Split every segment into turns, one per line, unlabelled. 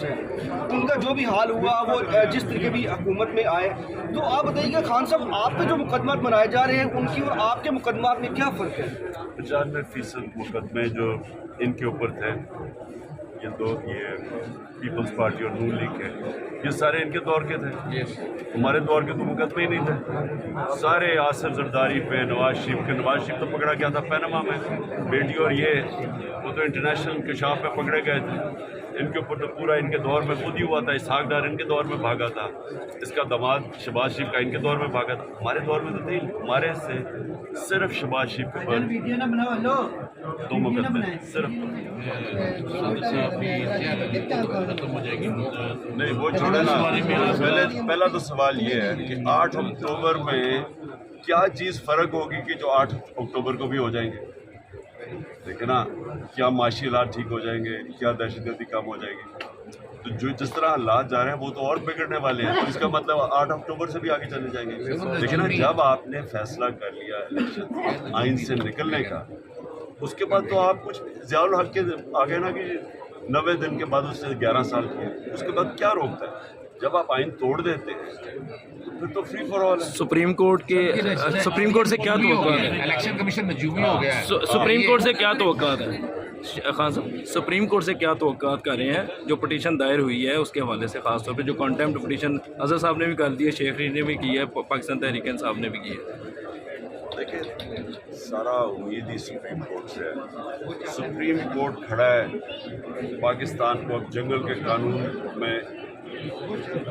हैं, उनका जो भी हाल हुआ वो जिस तरीके भी हुकूमत में आए, तो आप बताइएगा खान साहब आप पे जो मुकदमात बनाए जा रहे हैं उनकी और आपके मुकदमात में क्या फ़र्क है?
95% मुकदमे जो इनके ऊपर थे, ये पीपल्स पार्टी और नून लीग के, ये सारे इनके दौर के थे। हमारे दौर के तो मुकदमे ही नहीं थे। सारे आसिफ जरदारी पे, नवाज शरीफ तो पकड़ा गया था पनामा में, बेटी और ये वो तो इंटरनेशनल इंकशाफ पे पकड़े गए थे। इनके ऊपर तो पूरा इनके दौर में खुद ही हुआ था। इसहाक डार इनके दौर में भागा था, इसका दामाद शहबाज शरीफ का इनके दौर में भागा था। हमारे दौर में तो नहीं, हमारे से सिर्फ शहबाज शरीफ के बाद 2 मुकदमे सिर्फ। नहीं वो छोड़े ना, पहला तो सवाल ये है कि 8 अक्टूबर में क्या चीज़ फ़र्क होगी कि जो 8 अक्टूबर को भी हो जाएंगे। देखिए ना, क्या माशी हालात ठीक हो जाएंगे, क्या दहशतगर्दी कम हो जाएगी। तो जो जिस तरह हालात जा रहे हैं वो तो और बिगड़ने वाले हैं, तो इसका मतलब 8 अक्टूबर से भी आगे चले जाएंगे। लेकिन जब आपने फैसला कर लिया इलेक्शन आइन से निकलने का, उसके बाद तो आप कुछ ज़ियाउल हक के आगे ना कि 90 दिन के बाद उससे 11 साल किए, उसके बाद क्या रोकता है? जब आप आइन तोड़ देते हैं फिर तो फ्री फॉर ऑल है।
सुप्रीम कोर्ट से क्या तवक्कुआ है?
इलेक्शन कमीशन नजूमी हो गया है।
सुप्रीम कोर्ट से क्या तवक्कुआ है खान साहब? सुप्रीम कोर्ट से क्या तवक्कुआ कर रहे हैं जो पिटीशन दायर हुई है उसके हवाले से, खासतौर पे जो कॉन्टेम्प्ट पिटीशन अजहर साहब ने भी कर दी है, शेख रीड ने भी की है, पाकिस्तान तहरीक इंसाफ ने भी की है।
देखिए, सारा उम्मीद ही सुप्रीम कोर्ट से है। सुप्रीम कोर्ट खड़ा है पाकिस्तान को अब जंगल के कानून में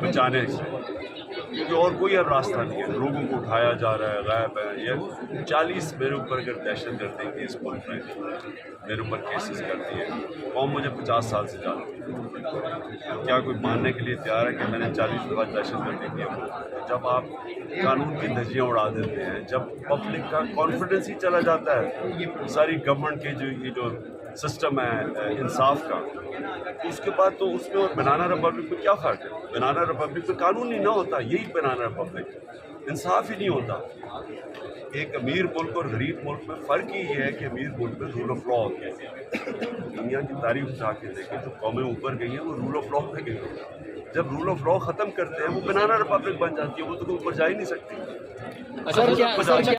बचाने से, क्योंकि और कोई अब रास्ता नहीं है। लोगों को उठाया जा रहा है, गायब है। ये 40 मेरे ऊपर अगर दहशतगर्दी की इस मुल्क में मेरे ऊपर केसेस कर दिए, कौन मुझे 50 साल से जानती है, क्या कोई मानने के लिए तैयार है कि मैंने 40 दफा दहशतगर्दी की है? जब आप कानून की धज्जियाँ उड़ा देते हैं, जब पब्लिक का कॉन्फिडेंस ही चला जाता है सारी गवर्नमेंट के ये जो सिस्टम है इंसाफ का, उसके बाद तो उसमें और बनाना रिपब्लिक में क्या फ़र्क है? बनाना रिपब्लिक में कानून ही ना होता, यही बनाना रिपब्लिक, इंसाफ ही नहीं होता। एक अमीर मुल्क और गरीब मुल्क में फ़र्क ही ये है कि अमीर मुल्क में रूल ऑफ लॉ होती है। दुनिया की तारीफ उठा के देखें, जो कौमें ऊपर गई हैं वो रूल ऑफ लॉ पे गई हैं। जब रूल ऑफ लॉ ख़त्म करते हैं वो बनाना रिपब्लिक बन जाती है, वो तो ऊपर जा ही नहीं सकती।